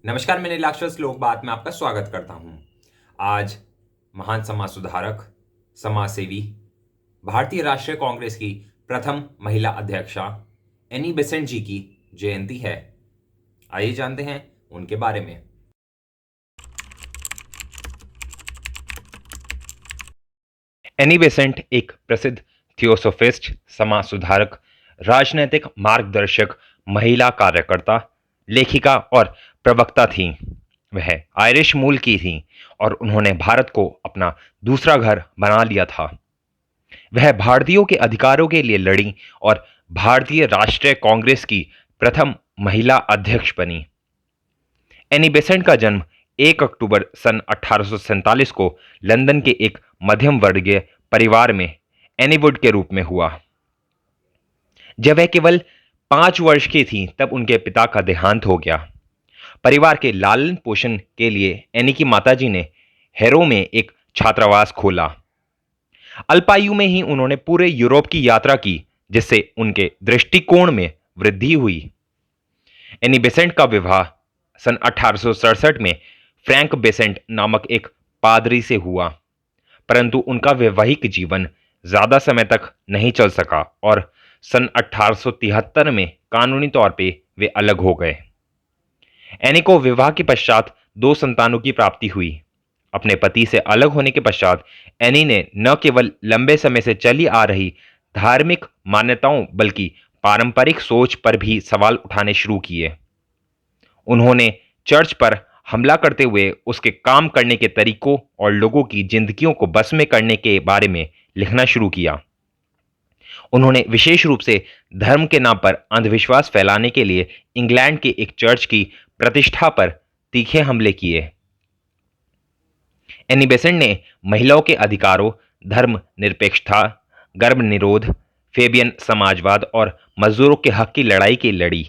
नमस्कार, मैं नीलाक्षर लोक बात में आपका स्वागत करता हूं। आज महान समाज सुधारक, समाज सेवी, भारतीय राष्ट्रीय कांग्रेस की प्रथम महिला अध्यक्षा एनी बेसेंट जी की जयंती है। आइए जानते हैं उनके बारे में। एनी बेसेंट एक प्रसिद्ध थियोसोफिस्ट, समाज सुधारक, राजनैतिक मार्गदर्शक, महिला कार्यकर्ता, लेखिका और प्रवक्ता थीं। वह आयरिश मूल की थीं और उन्होंने भारत को अपना दूसरा घर बना लिया था। वह भारतीयों के अधिकारों के लिए लड़ी और भारतीय राष्ट्रीय कांग्रेस की प्रथम महिला अध्यक्ष बनी। एनी बेसेंट का जन्म 1 अक्टूबर सन 1847 को लंदन के एक मध्यम वर्गीय परिवार में एनीवुड के रूप में हुआ। जब वह केवल 5 वर्ष की थी तब उनके पिता का देहांत हो गया। परिवार के लालन पोषण के लिए एनी की माताजी ने हैरो में एक छात्रावास खोला। अल्पायु में ही उन्होंने पूरे यूरोप की यात्रा की, जिससे उनके दृष्टिकोण में वृद्धि हुई। एनी बेसेंट का विवाह सन 1867 में फ्रैंक बेसेंट नामक एक पादरी से हुआ, परंतु उनका वैवाहिक जीवन ज्यादा समय तक नहीं चल सका और सन 1873 में कानूनी तौर पे वे अलग हो गए। एनी को विवाह के पश्चात 2 संतानों की प्राप्ति हुई। अपने पति से अलग होने के पश्चात एनी ने न केवल लंबे समय से चली आ रही धार्मिक मान्यताओं बल्कि पारंपरिक सोच पर भी सवाल उठाने शुरू किए। उन्होंने चर्च पर हमला करते हुए उसके काम करने के तरीकों और लोगों की जिंदगियों को बस में करने के बारे में लिखना शुरू किया। उन्होंने विशेष रूप से धर्म के नाम पर अंधविश्वास फैलाने के लिए इंग्लैंड के एक चर्च की प्रतिष्ठा पर तीखे हमले किए। एनी बेसेंट ने महिलाओं के अधिकारों, धर्म निरपेक्षता, गर्भ निरोध, फेबियन समाजवाद और मजदूरों के हक की लड़ाई की लड़ी।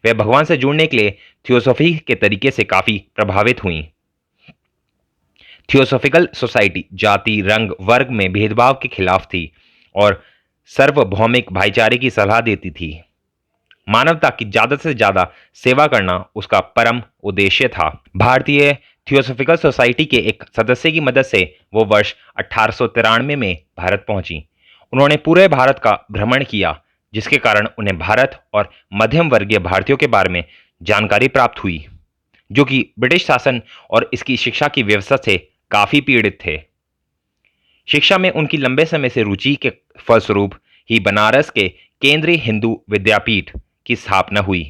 वे भगवान से जुड़ने के लिए थियोसॉफी के तरीके से काफी प्रभावित हुई। थियोसॉफिकल सोसाइटी जाति, रंग, वर्ग में भेदभाव के खिलाफ थी और सार्वभौमिक भाईचारे की सलाह देती थी। मानवता की ज्यादा से ज्यादा सेवा करना उसका परम उद्देश्य था। भारतीय थियोसॉफिकल सोसाइटी के एक सदस्य की मदद से वो वर्ष 1893 में भारत पहुंची। उन्होंने पूरे भारत का भ्रमण किया, जिसके कारण उन्हें भारत और मध्यम वर्गीय भारतीयों के बारे में जानकारी प्राप्त हुई, जो कि ब्रिटिश शासन और इसकी शिक्षा की व्यवस्था से काफी पीड़ित थे। शिक्षा में उनकी लंबे समय से रुचि के फलस्वरूप ही बनारस के केंद्रीय हिंदू विद्यापीठ की स्थापना हुई।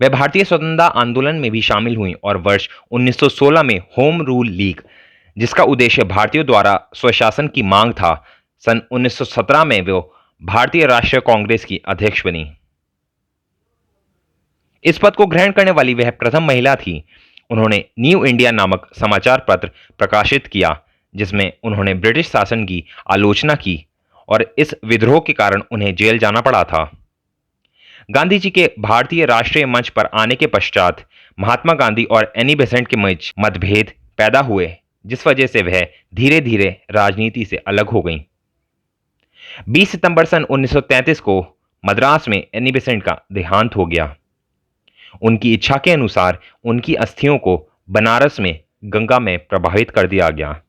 वे भारतीय स्वतंत्रता आंदोलन में भी शामिल हुई और वर्ष 1916 में होम रूल लीग, जिसका उद्देश्य भारतीयों द्वारा स्वशासन की मांग था, सन 1917 में वो भारतीय राष्ट्रीय कांग्रेस की अध्यक्ष बनी। इस पद को ग्रहण करने वाली वह प्रथम महिला थी। उन्होंने न्यू इंडिया नामक समाचार पत्र प्रकाशित किया, जिसमें उन्होंने ब्रिटिश शासन की आलोचना की और इस विद्रोह के कारण उन्हें जेल जाना पड़ा था। गांधी जी के भारतीय राष्ट्रीय मंच पर आने के पश्चात महात्मा गांधी और एनी बेसेंट के बीच मतभेद पैदा हुए, जिस वजह से वह धीरे धीरे राजनीति से अलग हो गईं। 20 सितंबर सन 1933 को मद्रास में एनी बेसेंट का देहांत हो गया। उनकी इच्छा के अनुसार उनकी अस्थियों को बनारस में गंगा में प्रवाहित कर दिया गया।